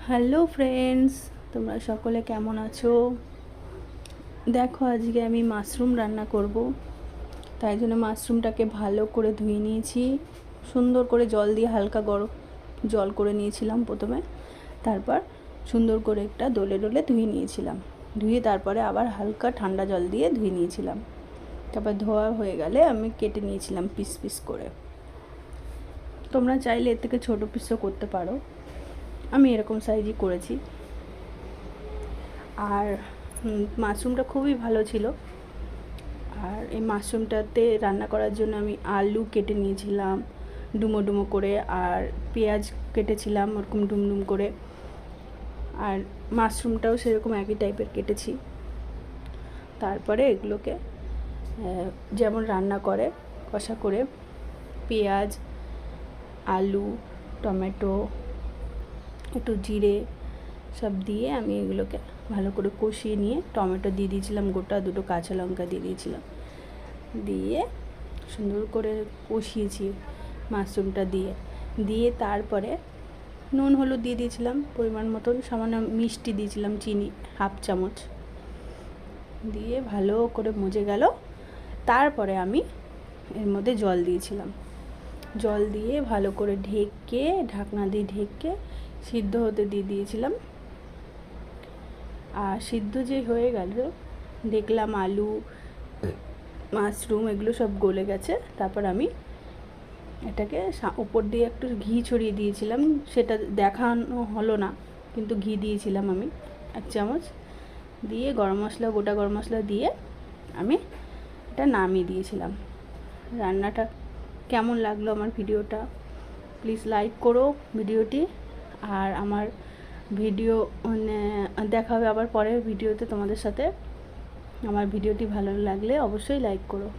Hello friends, তোমরা সকলে কেমন আছো? দেখো, আজকে আমি মাশরুম রান্না করব। তাই জন্য মাশরুমটাকে ভালো করে ধুয়ে নিয়েছি। সুন্দর করে জল দিয়ে হালকা গরম জল করে নিয়েছিলাম প্রথমে। তারপর সুন্দর করে একটা ডলে ডলে ধুয়ে নিয়েছিলাম। ধুয়ে তারপরে আবার হালকা ঠান্ডা জল দিয়ে ধুয়ে নিয়েছিলাম। তারপর ধোয়া হয়ে গেলে আমি কেটে নিয়েছিলাম পিস পিস করে। তোমরা চাইলে এর থেকে ছোটো পিসও করতে পারো, আমি এরকম সাইজই করেছি। আর মাশরুমটা খুবই ভালো ছিল। আর এই মাশরুমটাতে রান্না করার জন্য আমি আলু কেটে নিয়েছিলাম ডুমো ডুমো করে, আর পেঁয়াজ কেটেছিলাম ওরকম ডুমডুম করে, আর মাশরুমটাও সেরকম একই টাইপের কেটেছি। তারপরে এগুলোকে যেমন রান্না করে কষা করে পেঁয়াজ, আলু, টমেটো, একটু জিরে সব দিয়ে আমি এগুলোকে ভালো করে কষিয়ে নিয়ে টমেটো দিয়ে দিয়েছিলাম, গোটা দুটো কাঁচা লঙ্কা দিয়ে দিয়েছিলাম, দিয়ে সুন্দর করে কষিয়েছি মাশরুমটা দিয়ে তারপরে নুন হলুদ দিয়ে দিয়েছিলাম পরিমাণ মতন, সামান্য মিষ্টি দিয়েছিলাম, চিনি হাফ চামচ দিয়ে ভালো করে মজে গেল। তারপরে আমি এর মধ্যে জল দিয়েছিলাম, জল দিয়ে ভালো করে ঢাকনা দিয়ে ঢেকে সিদ্ধ হতে দিয়ে দিয়েছিলাম। আর সিদ্ধ যে হয়ে গেল দেখলাম আলু মাশরুম এগুলো সব গলে গেছে। তারপর আমি এটাকে উপর দিয়ে একটু ঘি ছড়িয়ে দিয়েছিলাম, সেটা দেখানো হলো না, কিন্তু ঘি দিয়েছিলাম আমি 1 চামচ, দিয়ে গরম মশলা, গোটা গরম মশলা দিয়ে আমি এটা নামিয়ে দিয়েছিলাম। রান্নাটা কেমন লাগলো আমার ভিডিওটা, প্লিজ লাইক করো ভিডিওটি। আর আমার ভিডিও দেখা হবে আবার পরের ভিডিওতে তোমাদের সাথে। আমার ভিডিওটি ভালো লাগলে অবশ্যই লাইক করো।